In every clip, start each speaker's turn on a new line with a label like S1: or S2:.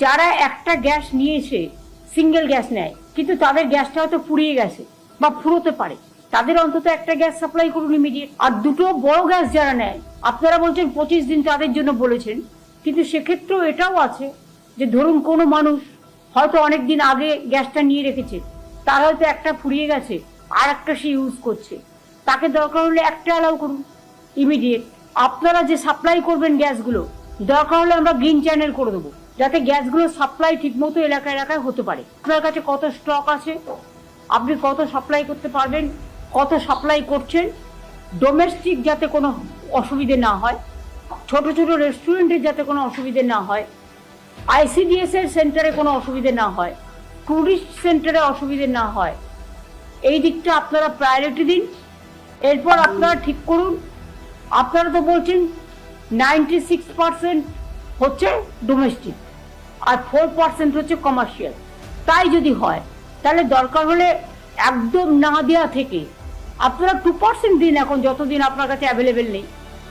S1: যারা একটা গ্যাস নিয়েছে, সিঙ্গেল গ্যাস নেয়, কিন্তু তাদের গ্যাসটা হয়তো ফুরিয়ে গেছে বা ফুরোতে পারে, তাদের অন্তত একটা গ্যাস সাপ্লাই করুন ইমিডিয়েট। আর দুটো বড় গ্যাস যারা নেয়, আপনারা বলছেন 25 দিন তাদের জন্য বলেছেন, কিন্তু সেক্ষেত্রেও এটাও আছে যে ধরুন কোনো মানুষ হয়তো অনেক দিন আগে গ্যাসটা নিয়ে রেখেছে, তার হয়তো একটা ফুরিয়ে গেছে, আর একটা সে ইউজ করছে, তাকে দরকার হলে একটা অ্যালাউ করুন ইমিডিয়েট। আপনারা যে সাপ্লাই করবেন গ্যাসগুলো, দরকার হলে আমরা গ্রিন চ্যানেল করে দেবো, যাতে গ্যাসগুলো সাপ্লাই ঠিকমতো এলাকায় এলাকায় হতে পারে। আপনার কাছে কত স্টক আছে, আপনি কত সাপ্লাই করতে পারবেন, কত সাপ্লাই করছেন, ডোমেস্টিক যাতে কোনো অসুবিধে না হয়, ছোট ছোট রেস্টুরেন্টের যাতে কোনো অসুবিধে না হয়, আইসিডিএস এর সেন্টারে কোনো অসুবিধে না হয়, টুরিস্ট সেন্টারে অসুবিধে না হয়, এই দিকটা আপনারা প্রায়োরিটি দিন। এরপর আপনারা ঠিক করুন। আপনারা তো বলছেন 96% হচ্ছে ডোমেস্টিক আর 4% হচ্ছে কমার্শিয়াল। তাই যদি হয় তাহলে দরকার হলে একদম না দেওয়া থেকে আপনারা 2% দিন, এখন যতদিন আপনার কাছে অ্যাভেলেবেল নেই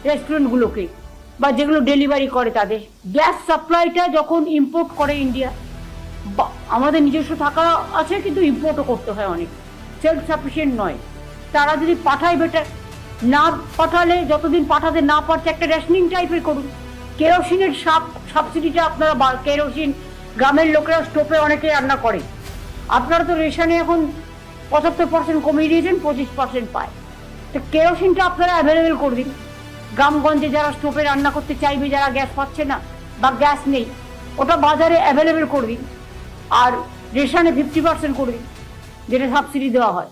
S1: রেস্টুরেন্টগুলোকে বা যেগুলো ডেলিভারি করে তাদের। গ্যাস সাপ্লাইটা যখন ইম্পোর্ট করে ইন্ডিয়া, আমাদের নিজস্ব থাকা আছে কিন্তু ইম্পোর্টও করতে হয় অনেক, সেলফ সাফিসিয়েন্ট নয়। তারা যদি পাঠায় বেটার, না পাঠালে যতদিন পাঠাতে না পারছে একটা রেশনিং টাইপের করুন। কেরোসিনের সাবসিডিটা আপনারা, কেরোসিন গ্রামের লোকেরা স্টোভে অনেকে রান্না করে, আপনারা তো রেশনে এখন 75% কমিয়ে দিয়েছেন, 25% পায়। তো কেরোসিনটা আপনারা অ্যাভেলেবেল করে দিন গ্রামগঞ্জে, যারা স্টোভে রান্না করতে চাইবে, যারা গ্যাস পাচ্ছে না বা গ্যাস নেই, ওটা বাজারে অ্যাভেলেবেল করে দিন। আর রেশনে 50% করে দিন, যেটা সাবসিডি দেওয়া হয়।